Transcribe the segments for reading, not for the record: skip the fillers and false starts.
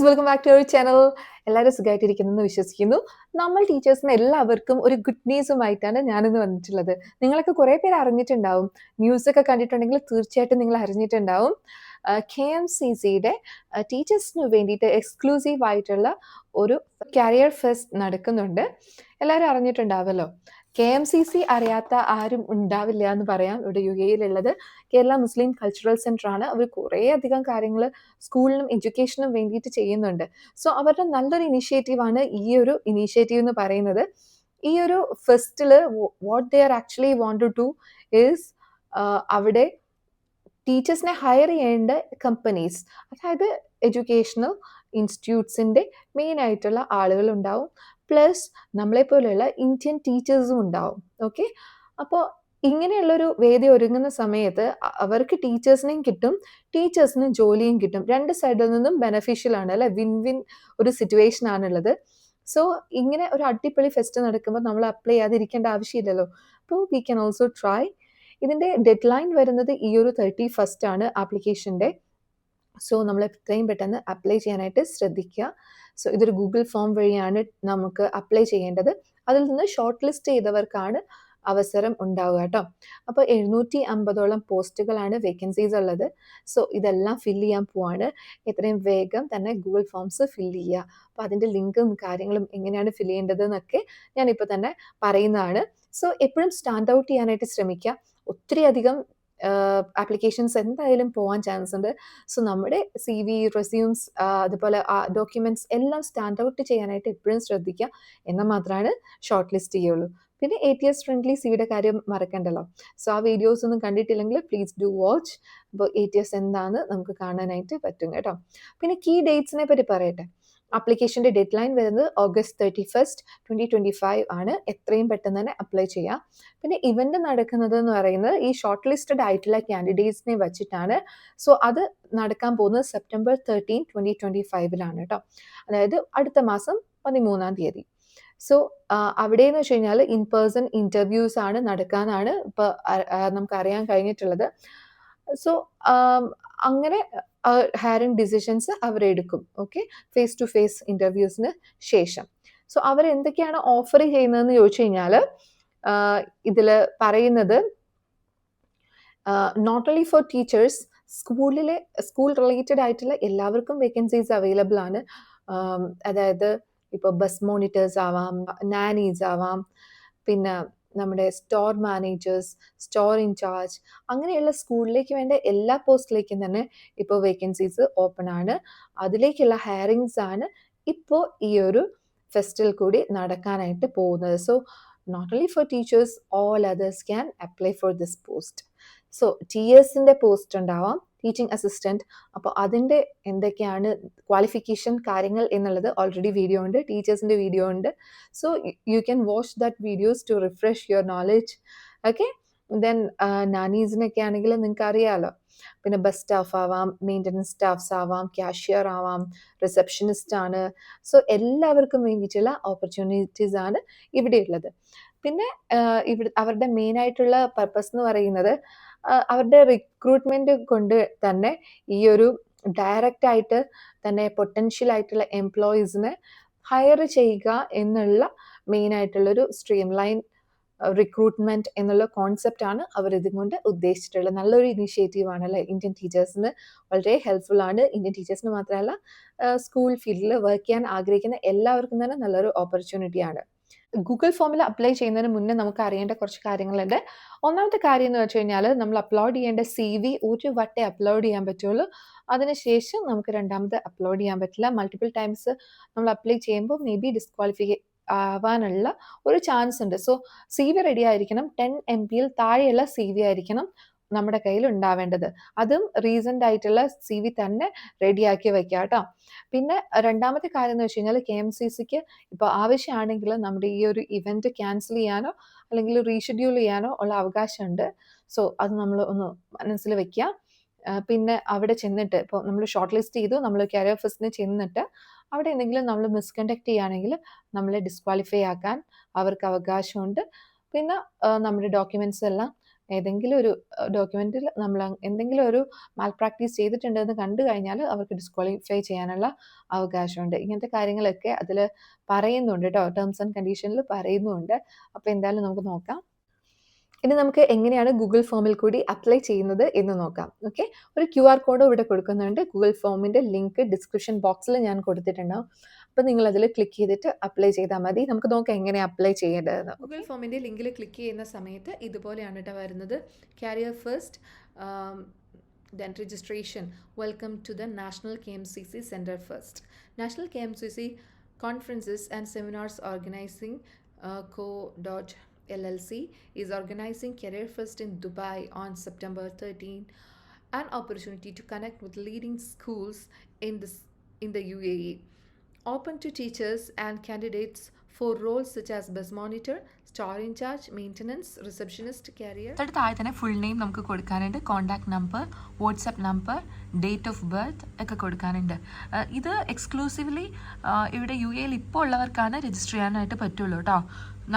Guys, welcome back to our channel. എല്ലാവരും സുഖമായിട്ടിരിക്കുന്നു എന്ന് വിശ്വസിക്കുന്നു. നമ്മൾ ടീച്ചേഴ്സിന് എല്ലാവർക്കും ഒരു ഗുഡ് ന്യൂസുമായിട്ടാണ് ഞാനിന്ന് വന്നിട്ടുള്ളത്. നിങ്ങളൊക്കെ കുറേ പേര് അറിഞ്ഞിട്ടുണ്ടാവും, ന്യൂസൊക്കെ കണ്ടിട്ടുണ്ടെങ്കിൽ തീർച്ചയായിട്ടും നിങ്ങൾ അറിഞ്ഞിട്ടുണ്ടാവും. KMCCയുടെ ടീച്ചേഴ്സിന് വേണ്ടിയിട്ട് എക്സ്ക്ലൂസീവ് ആയിട്ടുള്ള ഒരു കരിയർ ഫെസ്റ്റ് നടക്കുന്നുണ്ട്. എല്ലാവരും അറിഞ്ഞിട്ടുണ്ടാവുമല്ലോ. KMCC അറിയാത്ത ആരും ഉണ്ടാവില്ല എന്ന് പറയാം. ഇവിടെ UAE-യിലുള്ളത് കേരള മുസ്ലിം കൾച്ചറൽ സെൻ്റർ ആണ്. അവർ കുറേ അധികം കാര്യങ്ങൾ സ്കൂളിനും എഡ്യൂക്കേഷനും വേണ്ടിയിട്ട് ചെയ്യുന്നുണ്ട്. സോ അവരുടെ നല്ലൊരു ഇനിഷ്യേറ്റീവാണ് ഈ ഒരു ഇനീഷ്യേറ്റീവ് എന്ന് പറയുന്നത്. ഈ ഒരു ഫെസ്റ്റിൽ what they are actually want to do is അവിടെ ടീച്ചേഴ്സിനെ ഹയർ ചെയ്യേണ്ട കമ്പനീസ്, അതായത് എഡ്യൂക്കേഷണൽ ഇൻസ്റ്റിറ്റ്യൂട്ട്സിൻ്റെ മെയിൻ ആയിട്ടുള്ള ആളുകളുണ്ടാവും, പ്ലസ് നമ്മളെപ്പോലെയുള്ള ഇന്ത്യൻ ടീച്ചേഴ്സും ഉണ്ടാവും. ഓക്കെ, അപ്പോൾ ഇങ്ങനെയുള്ളൊരു വേദി ഒരുങ്ങുന്ന സമയത്ത് അവർക്ക് ടീച്ചേഴ്സിനെയും കിട്ടും, ടീച്ചേഴ്സിന് ജോലിയും കിട്ടും. രണ്ട് സൈഡിൽ നിന്നും ബെനഫിഷ്യൽ ആണ്, അല്ലെ? വിൻ വിൻ ഒരു സിറ്റുവേഷൻ ആണുള്ളത്. സോ ഇങ്ങനെ ഒരു അടിപൊളി ഫെസ്റ്റ് നടക്കുമ്പോൾ നമ്മൾ അപ്ലൈ ചെയ്യാതിരിക്കേണ്ട ആവശ്യമില്ലല്ലോ. അപ്പോൾ വി ക്യാൻ ഓൾസോ ട്രൈ. ഇതിൻ്റെ ഡെഡ് ലൈൻ വരുന്നത് ഈ ഒരു 31st ആണ് ആപ്ലിക്കേഷൻ്റെ. സോ നമ്മൾ എത്രയും പെട്ടെന്ന് അപ്ലൈ ചെയ്യാനായിട്ട് ശ്രദ്ധിക്കുക. സോ ഇതൊരു ഗൂഗിൾ ഫോം വഴിയാണ് നമുക്ക് അപ്ലൈ ചെയ്യേണ്ടത്. അതിൽ നിന്ന് ഷോർട്ട് ലിസ്റ്റ് ചെയ്തവർക്കാണ് അവസരം ഉണ്ടാവുക കേട്ടോ. അപ്പോൾ 750ഓളം പോസ്റ്റുകളാണ് വേക്കൻസീസ് ഉള്ളത്. സോ ഇതെല്ലാം ഫില്ല് ചെയ്യാൻ പോവാണ്. എത്രയും വേഗം തന്നെ ഗൂഗിൾ ഫോംസ് ഫില്ല് ചെയ്യുക. അപ്പോൾ അതിൻ്റെ ലിങ്കും കാര്യങ്ങളും എങ്ങനെയാണ് ഫില്ല് ചെയ്യേണ്ടത് എന്നൊക്കെ ഞാനിപ്പോൾ തന്നെ പറയുന്നതാണ്. സോ എപ്പോഴും സ്റ്റാൻഡ് ഔട്ട് ചെയ്യാനായിട്ട് ശ്രമിക്കുക. ഒത്തിരി അധികം ആപ്ലിക്കേഷൻസ് എന്തായാലും പോകാൻ ചാൻസ് ഉണ്ട്. സോ നമ്മുടെ CV, റെസ്യൂംസ്, അതുപോലെ ഡോക്യുമെൻറ്റ്സ് എല്ലാം സ്റ്റാൻഡ് ഔട്ട് ചെയ്യാനായിട്ട് എപ്പോഴും ശ്രദ്ധിക്കുക. എന്നാൽ മാത്രമാണ് ഷോർട്ട് ലിസ്റ്റ് ചെയ്യുള്ളൂ. പിന്നെ ATS ഫ്രണ്ട്ലി CVയുടെ കാര്യം മറക്കണ്ടല്ലോ. സോ ആ വീഡിയോസ് ഒന്നും കണ്ടിട്ടില്ലെങ്കിൽ പ്ലീസ് ഡു വാച്ച്. അപ്പോൾ ATS എന്താണെന്ന് നമുക്ക് കാണാനായിട്ട് പറ്റും കേട്ടോ. പിന്നെ കീ ഡേറ്റ്സിനെ പറ്റി പറയട്ടെ. ആപ്ലിക്കേഷൻ്റെ ഡെഡ് ലൈൻ വരുന്നത് August 31st, 2025 ആണ്. എത്രയും പെട്ടെന്ന് തന്നെ അപ്ലൈ ചെയ്യാം. പിന്നെ ഇവൻ്റ് നടക്കുന്നത് എന്ന് പറയുന്നത് ഈ ഷോർട്ട് ലിസ്റ്റഡ് ആയിട്ടുള്ള ക്യാൻഡിഡേറ്റ്സിനെ വെച്ചിട്ടാണ്. സോ അത് നടക്കാൻ പോകുന്നത് September 13, 2025 കേട്ടോ. അതായത് അടുത്ത മാസം 13-ാം തീയതി. സോ അവിടെയെന്ന് വെച്ച് കഴിഞ്ഞാൽ ഇൻ പേഴ്സൺ ഇൻ്റർവ്യൂസ് ആണ് നടക്കാനാണ് ഇപ്പോൾ നമുക്കറിയാൻ കഴിഞ്ഞിട്ടുള്ളത്. സോ അങ്ങനെ ഹയറിംഗ് ഡിസിഷൻസ് അവരെടുക്കും. ഓക്കെ, ഫേസ് ടു ഫേസ് ഇൻ്റർവ്യൂസിന് ശേഷം. സോ അവരെന്തൊക്കെയാണ് ഓഫർ ചെയ്യുന്നതെന്ന് ചോദിച്ചു കഴിഞ്ഞാൽ ഇതിൽ പറയുന്നത് not only for teachers, school related ആയിട്ടുള്ള എല്ലാവർക്കും വേക്കൻസീസ് അവൈലബിൾ ആണ്. അതായത് ഇപ്പോൾ ബസ് മോണിറ്റേഴ്സ് ആവാം, നാനീസ് ആവാം, പിന്നെ നമ്മുടെ സ്റ്റോർ മാനേജേഴ്സ്, സ്റ്റോർ ഇൻചാർജ്, അങ്ങനെയുള്ള സ്കൂളിലേക്ക് വേണ്ട എല്ലാ പോസ്റ്റിലേക്കും തന്നെ ഇപ്പോൾ വേക്കൻസീസ് ഓപ്പൺ ആണ്. അതിലേക്കുള്ള ഹയറിങ്സ് ആണ് ഇപ്പോൾ ഈ ഒരു ഫെസ്റ്റിൽ കൂടി നടക്കാനായിട്ട് പോകുന്നത്. So not only for teachers, all others can apply for this post. So TSൻ്റെ പോസ്റ്റ് ഉണ്ടാവാം, ടീച്ചിങ് അസിസ്റ്റൻറ്റ്. അപ്പോൾ അതിൻ്റെ എന്തൊക്കെയാണ് ക്വാളിഫിക്കേഷൻ കാര്യങ്ങൾ എന്നുള്ളത് ഓൾറെഡി വീഡിയോ ഉണ്ട്, ടീച്ചേഴ്സിൻ്റെ വീഡിയോ ഉണ്ട്. So you can watch that videos to refresh your knowledge. Okay, then നാനീസിനൊക്കെ ആണെങ്കിൽ നിങ്ങൾക്ക് അറിയാമല്ലോ. പിന്നെ ബസ് സ്റ്റാഫ് ആവാം, മെയിൻ്റനൻസ് സ്റ്റാഫ്സ് ആവാം, ക്യാഷ്യർ ആവാം, റിസപ്ഷനിസ്റ്റ് ആണ്. സോ എല്ലാവർക്കും വേണ്ടിയിട്ടുള്ള ഓപ്പർച്യൂണിറ്റീസ് ആണ് ഇവിടെയുള്ളത്. പിന്നെ ഇവിടെ അവരുടെ മെയിൻ ആയിട്ടുള്ള പർപ്പസ് എന്ന് പറയുന്നത് അവരുടെ റിക്രൂട്ട്മെൻറ്റ് കൊണ്ട് തന്നെ ഈ ഒരു ഡയറക്റ്റ് ആയിട്ട് തന്നെ പൊട്ടൻഷ്യൽ ആയിട്ടുള്ള എംപ്ലോയീസിനെ ഹയർ ചെയ്യുക എന്നുള്ള മെയിൻ ആയിട്ടുള്ളൊരു സ്ട്രീം ലൈൻ റിക്രൂട്ട്മെൻറ്റ് എന്നുള്ള കോൺസെപ്റ്റാണ് അവർ ഇതും കൊണ്ട് ഉദ്ദേശിച്ചിട്ടുള്ളത്. നല്ലൊരു ഇനീഷ്യേറ്റീവാണ് അല്ലേ? ഇന്ത്യൻ ടീച്ചേഴ്സിന് വളരെ ഹെൽപ്ഫുൾ ആണ്. ഇന്ത്യൻ ടീച്ചേഴ്സിന് മാത്രമല്ല, സ്കൂൾ ഫീൽഡിൽ വർക്ക് ചെയ്യാൻ ആഗ്രഹിക്കുന്ന എല്ലാവർക്കും തന്നെ നല്ലൊരു ഓപ്പർച്യൂണിറ്റിയാണ്. ഗൂഗിൾ ഫോമിൽ അപ്ലൈ ചെയ്യുന്നതിന് മുന്നേ നമുക്ക് അറിയേണ്ട കുറച്ച് കാര്യങ്ങളുണ്ട്. ഒന്നാമത്തെ കാര്യം എന്ന് വെച്ച് കഴിഞ്ഞാൽ നമ്മൾ അപ്ലോഡ് ചെയ്യേണ്ട CV ഒരു വട്ടേ അപ്ലോഡ് ചെയ്യാൻ പറ്റുള്ളൂ. അതിനുശേഷം നമുക്ക് രണ്ടാമത് അപ്ലോഡ് ചെയ്യാൻ പറ്റില്ല. മൾട്ടിപ്പിൾ ടൈംസ് നമ്മൾ അപ്ലൈ ചെയ്യുമ്പോൾ മേ ബി ഡിസ്ക്വാളിഫൈ ആവാനുള്ള ഒരു ചാൻസ് ഉണ്ട്. സോ CV റെഡി ആയിരിക്കണം. 10 MB താഴെയുള്ള CV ആയിരിക്കണം നമ്മുടെ കയ്യിൽ ഉണ്ടാവേണ്ടത്. അതും റീസെൻ്റ് ആയിട്ടുള്ള CV തന്നെ റെഡിയാക്കി വെക്കുക കേട്ടോ. പിന്നെ രണ്ടാമത്തെ കാര്യം എന്ന് വെച്ച് കഴിഞ്ഞാൽ KMCCക്ക് ഇപ്പോൾ ആവശ്യമാണെങ്കിൽ നമ്മുടെ ഈ ഒരു ഇവൻറ്റ് ക്യാൻസൽ ചെയ്യാനോ അല്ലെങ്കിൽ റീഷെഡ്യൂൾ ചെയ്യാനോ ഉള്ള അവകാശമുണ്ട്. സോ അത് നമ്മൾ ഒന്ന് മനസ്സിൽ വെക്കുക. പിന്നെ അവിടെ ചെന്നിട്ട് ഇപ്പോൾ നമ്മൾ ഷോർട്ട് ലിസ്റ്റ് ചെയ്തു, നമ്മൾ കരിയർ ഫെസ്റ്റിന് ചെന്നിട്ട് അവിടെ എന്തെങ്കിലും നമ്മൾ മിസ്കണ്ടക്ട് ചെയ്യുകയാണെങ്കിൽ നമ്മളെ ഡിസ്ക്വാളിഫൈ ആക്കാൻ അവർക്ക് അവകാശമുണ്ട്. പിന്നെ നമ്മുടെ ഡോക്യുമെൻറ്റ്സ് എല്ലാം ഏതെങ്കിലും ഒരു ഡോക്യുമെന്റിൽ നമ്മൾ എന്തെങ്കിലും ഒരു മാൽ പ്രാക്ടീസ് ചെയ്തിട്ടുണ്ടെന്ന് കണ്ടു കഴിഞ്ഞാൽ അവർക്ക് ഡിസ്ക്വാളിഫൈ ചെയ്യാനുള്ള അവകാശമുണ്ട്. ഇങ്ങനത്തെ കാര്യങ്ങളൊക്കെ അതിൽ പറയുന്നുണ്ട് കേട്ടോ. ടേംസ് ആൻഡ് കണ്ടീഷനിൽ പറയുന്നുണ്ട്. അപ്പോൾ എന്തായാലും നമുക്ക് നോക്കാം. ഇനി നമുക്ക് എങ്ങനെയാണ് ഗൂഗിൾ ഫോമിൽ കൂടി അപ്ലൈ ചെയ്യുന്നത് എന്ന് നോക്കാം. ഓക്കെ, ഒരു QR കോഡ് ഇവിടെ കൊടുക്കുന്നുണ്ട്. ഗൂഗിൾ ഫോമിന്റെ ലിങ്ക് ഡിസ്ക്രിപ്ഷൻ ബോക്സിൽ ഞാൻ കൊടുത്തിട്ടുണ്ടാവും. അപ്പോൾ നിങ്ങൾ അതിൽ ക്ലിക്ക് ചെയ്തിട്ട് അപ്ലൈ ചെയ്താൽ മതി. നമുക്ക് നോക്കാം എങ്ങനെ അപ്ലൈ ചെയ്യേണ്ടതെന്ന്. ഗൂഗിൾ ഫോമിന്റെ ലിങ്കിൽ ക്ലിക്ക് ചെയ്യുന്ന സമയത്ത് ഇതുപോലെയാണ് കേട്ടോ വരുന്നത്. Carrier first, then registration. Welcome to the National KMCC Center First. National KMCC conferences and seminars organizing co.LLC is organizing Career First in Dubai on September 13. An opportunity to connect with leading schools in the UAE. Open to teachers and candidates for roles such as bus monitor, store in charge, maintenance, receptionist, carrier. തൊട്ട് താഴെ തന്നെ full name നമുക്ക് കൊടുക്കാനുണ്ട്, contact number, WhatsApp number, date of birth ഒക്കെ കൊടുക്കാനുണ്ട്. ഇത് exclusively ഇവിടെ UAEയിൽ ഇപ്പോൾ ഉള്ളവർക്കാണ് രജിസ്റ്റർ ചെയ്യാനായിട്ട് പറ്റുള്ളൂ കേട്ടോ.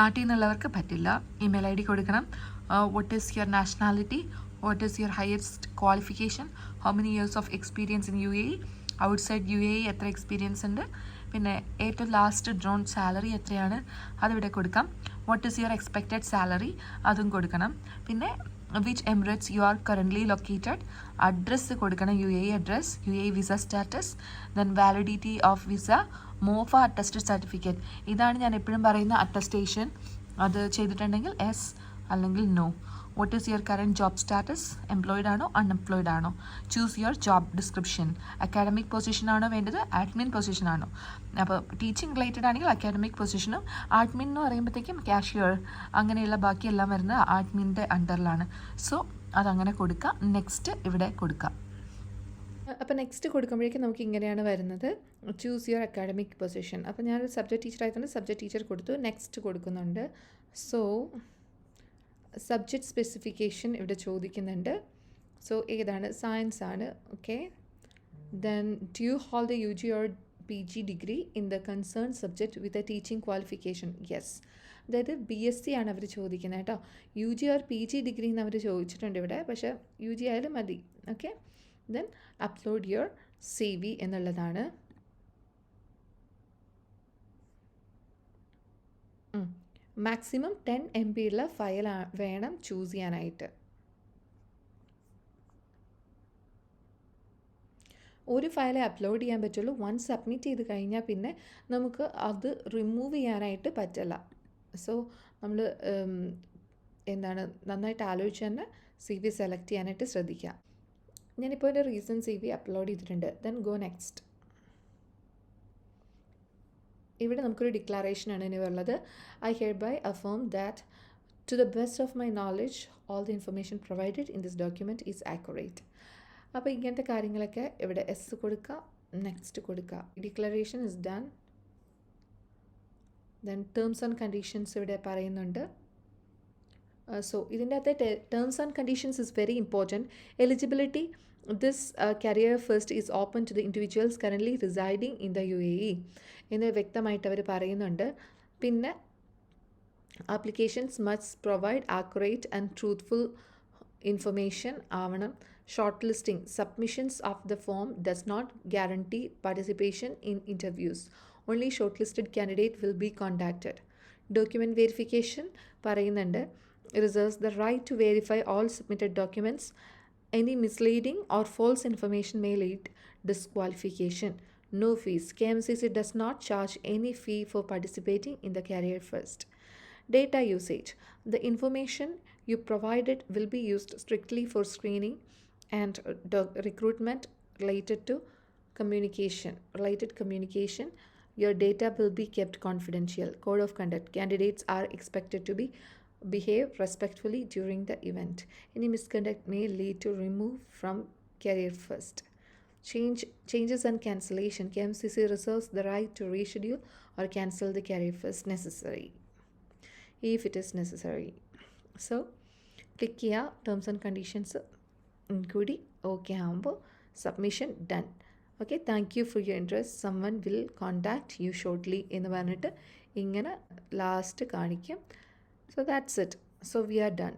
നാട്ടിൽ നിന്നുള്ളവർക്ക് പറ്റില്ല. ഇമെയിൽ ID കൊടുക്കണം. What is your nationality, what is your highest qualification, how many years of experience in UAE, outside UAE എത്ര എക്സ്പീരിയൻസ് ഉണ്ട്, പിന്നെ ഏറ്റവും ലാസ്റ്റ് ഡ്രോൺ സാലറി എത്രയാണ് അതിവിടെ കൊടുക്കാം. What is your expected salary അതും കൊടുക്കണം. പിന്നെ which Emirates you are currently located, address കൊടുക്കണം, UAE address, UAE visa status, then validity of visa, മോഫ attested certificate. ഇതാണ് ഞാൻ എപ്പോഴും പറയുന്ന അറ്റസ്റ്റേഷൻ. അത് ചെയ്തിട്ടുണ്ടെങ്കിൽ എസ് അല്ലെങ്കിൽ no. What is your current job status, employed ആണോ അൺഎംപ്ലോയിഡ് ആണോ. Choose your job description, academic position ആണോ വേണ്ടത്, അഡ്മിൻ പൊസിഷൻ ആണോ. അപ്പോൾ ടീച്ചിങ് റിലേറ്റഡ് ആണെങ്കിൽ അക്കാഡമിക് പൊസിഷനും, അഡ്മിൻ എന്ന് പറയുമ്പോഴത്തേക്കും കാഷ്യർ അങ്ങനെയുള്ള ബാക്കിയെല്ലാം വരുന്നത് അഡ്മിൻ്റെ അണ്ടറിലാണ്. സോ അതങ്ങനെ കൊടുക്കുക. നെക്സ്റ്റ് ഇവിടെ കൊടുക്കുക. അപ്പോൾ നെക്സ്റ്റ് കൊടുക്കുമ്പോഴേക്കും നമുക്ക് ഇങ്ങനെയാണ് വരുന്നത്, ചൂസ് യുവർ അക്കാഡമിക് പൊസിഷൻ. അപ്പോൾ ഞാനൊരു സബ്ജക്റ്റ് ടീച്ചർ ആയതുകൊണ്ട് സബ്ജക്റ്റ് ടീച്ചർ കൊടുത്തു. നെക്സ്റ്റ് കൊടുക്കുന്നുണ്ട്. സോ സബ്ജക്റ്റ് സ്പെസിഫിക്കേഷൻ ഇവിടെ ചോദിക്കുന്നുണ്ട്. സോ ഏതാണ്, സയൻസ് ആണ്. Okay, then do you hold the UG or PG degree in the concern subject with a teaching qualification. Yes, അതായത് BSc ആണ് അവർ ചോദിക്കുന്നത് കേട്ടോ. UG or PG ഡിഗ്രി എന്ന് അവർ ചോദിച്ചിട്ടുണ്ട് ഇവിടെ, പക്ഷേ UG ആയാലും മതി. Okay, then upload your CV എന്നുള്ളതാണ്. മാക്സിമം 10 MB ഉള്ള ഫയൽ വേണം ചൂസ് ചെയ്യാനായിട്ട്. ഒരു ഫയലേ അപ്ലോഡ് ചെയ്യാൻ പറ്റുള്ളൂ. വൺസ് സബ്മിറ്റ് ചെയ്ത് കഴിഞ്ഞാൽ പിന്നെ നമുക്ക് അത് റിമൂവ് ചെയ്യാനായിട്ട് പറ്റില്ല. സോ നമ്മൾ നന്നായിട്ട് ആലോചിച്ച് തന്നെ CV സെലക്ട് ചെയ്യാനായിട്ട് ശ്രദ്ധിക്കുക. ഞാനിപ്പോൾ ഒരു റീസെൻറ്റ് CV അപ്ലോഡ് ചെയ്തിട്ടുണ്ട്. Then go next. ഇവിടെ നമുക്കൊരു ഡിക്ലറേഷനാണ് ഇനി ഉള്ളത്. I hereby affirm that to the best of my knowledge all the information provided in this document is accurate. അപ്പോൾ ഇങ്ങനത്തെ കാര്യങ്ങളൊക്കെ ഇവിടെ എസ് കൊടുക്കുക, നെക്സ്റ്റ് കൊടുക്കുക. Declaration is done. Then terms and conditions ഇവിടെ പറയുന്നുണ്ട്. സോ ഇതിൻ്റെ അകത്തെ terms and conditions is very important. Eligibility, this career first is open to the individuals currently residing in the UAE എന്ന് വ്യക്തമായിട്ട് അവർ പറയുന്നുണ്ട്. പിന്നെ applications must provide accurate and truthful information ആവണം. Shortlisting, submissions of the form does not guarantee participation in interviews. Only short listed candidate will be contacted. Document verification പറയുന്നുണ്ട്. Reserves the right to verify all submitted documents. Any misleading or false information may lead disqualification. No fees. KMCC does not charge any fee for participating in the Career First. Data usage. The information you provided will be used strictly for screening and recruitment related communication. Your data will be kept confidential. Code of conduct. Candidates are expected to behave respectfully during the event. Any misconduct may lead to remove from Career First. Changes and cancellation. KMCC reserves the right to reschedule or cancel the Career First if it is necessary. So click here, terms and conditions കൂടി okay ആകുമ്പോൾ submission done. Okay, thank you for your interest. Someone will contact you shortly എന്ന് പറഞ്ഞിട്ട് ഇങ്ങനെ last കാണിക്കും. So that's it. So we are done.